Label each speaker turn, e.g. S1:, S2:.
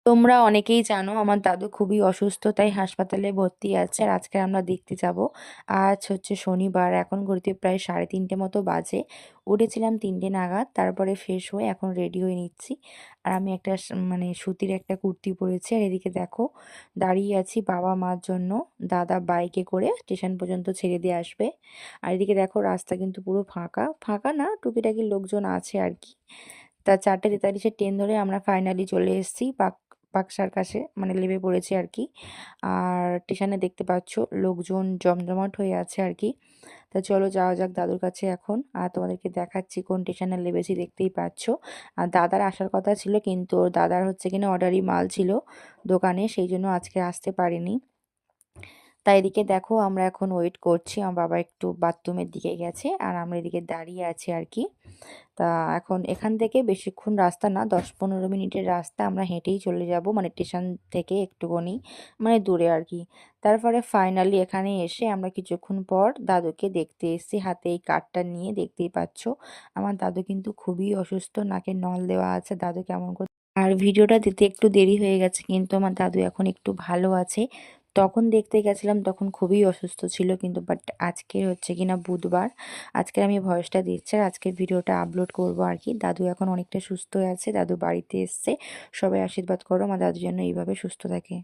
S1: তোমরা অনেকেই জানো আমার দাদু খুবই অসুস্থ, তাই হাসপাতালে ভর্তি আছে। আর আজকে আমরা দেখতে যাব। আজ হচ্ছে শনিবার, এখন ঘড়িতে প্রায় 3:30 মতো বাজে। উঠেছিলাম 3টে নাগাদ, তারপরে ফ্রেশ হয়ে এখন রেডি হয়ে নিচ্ছি। আর আমি একটা মানে সুতির একটা কুর্তি পরেছি। আর এদিকে দেখো দাঁড়িয়ে আছি বাবা মার জন্য। দাদা বাইকে করে স্টেশন পর্যন্ত ছেড়ে দিয়ে আসবে। আর এদিকে দেখো রাস্তা কিন্তু পুরো ফাঁকা ফাঁকা না, টুকিটাকি লোকজন আছে আর কি। তা 4:43-এর ট্রেন ধরে আমরা ফাইনালি চলে এসেছি বাক্সার কাছে, মানে নেমে পড়েছি আর কি। আর স্টেশনে দেখতে পাচ্ছ লোকজন জমজমাট হয়ে আছে আর কি। তা চলো যাওয়া যাক দাদুর কাছে এখন। আর তোমাদেরকে দেখাচ্ছি কোন স্টেশনে নেমেছি, দেখতেই পাচ্ছ। আর দাদার আসার কথা ছিল, কিন্তু ওর দাদার হচ্ছে কিনা অর্ডারি মাল ছিল দোকানে, সেই জন্য আজকে আসতে পারিনি। তাই এদিকে দেখো আমরা এখন ওয়েট করছি। আমার বাবা একটু বাথরুমের দিকে গেছে, আর আমরা এদিকে দাঁড়িয়ে আছি আর কি। তা এখন এখান থেকে বেশিক্ষণ রাস্তা না, 10-15 মিনিটের রাস্তা, আমরা হেঁটেই চলে যাব, মানে স্টেশন থেকে একটুখানি মানে দূরে আর কি। তারপরে ফাইনালি এখানে এসে আমরা কিছুক্ষণ পর দাদুকে দেখতে এসেছি, হাতে এই কার্ডটা নিয়ে। দেখতেই পাচ্ছ আমার দাদু কিন্তু খুবই অসুস্থ, নাকে নল দেওয়া আছে। দাদু কেমন করে, আর ভিডিওটা দিতে একটু দেরি হয়ে গেছে, কিন্তু আমার দাদু এখন একটু ভালো আছে। তখন দেখতে গেছিলাম তখন খুবই অসুস্থ ছিল, কিন্তু বাট আজকে হচ্ছে কিনা বুধবার, আজকে আমি ভয়েসটা দিচ্ছি আর আজকের ভিডিওটা আপলোড করব আর কি। দাদু এখন অনেকটা সুস্থ আছে, দাদু বাড়িতে এসছে। সবাই আশীর্বাদ করো আমার দাদু যেন এইভাবে সুস্থ থাকে।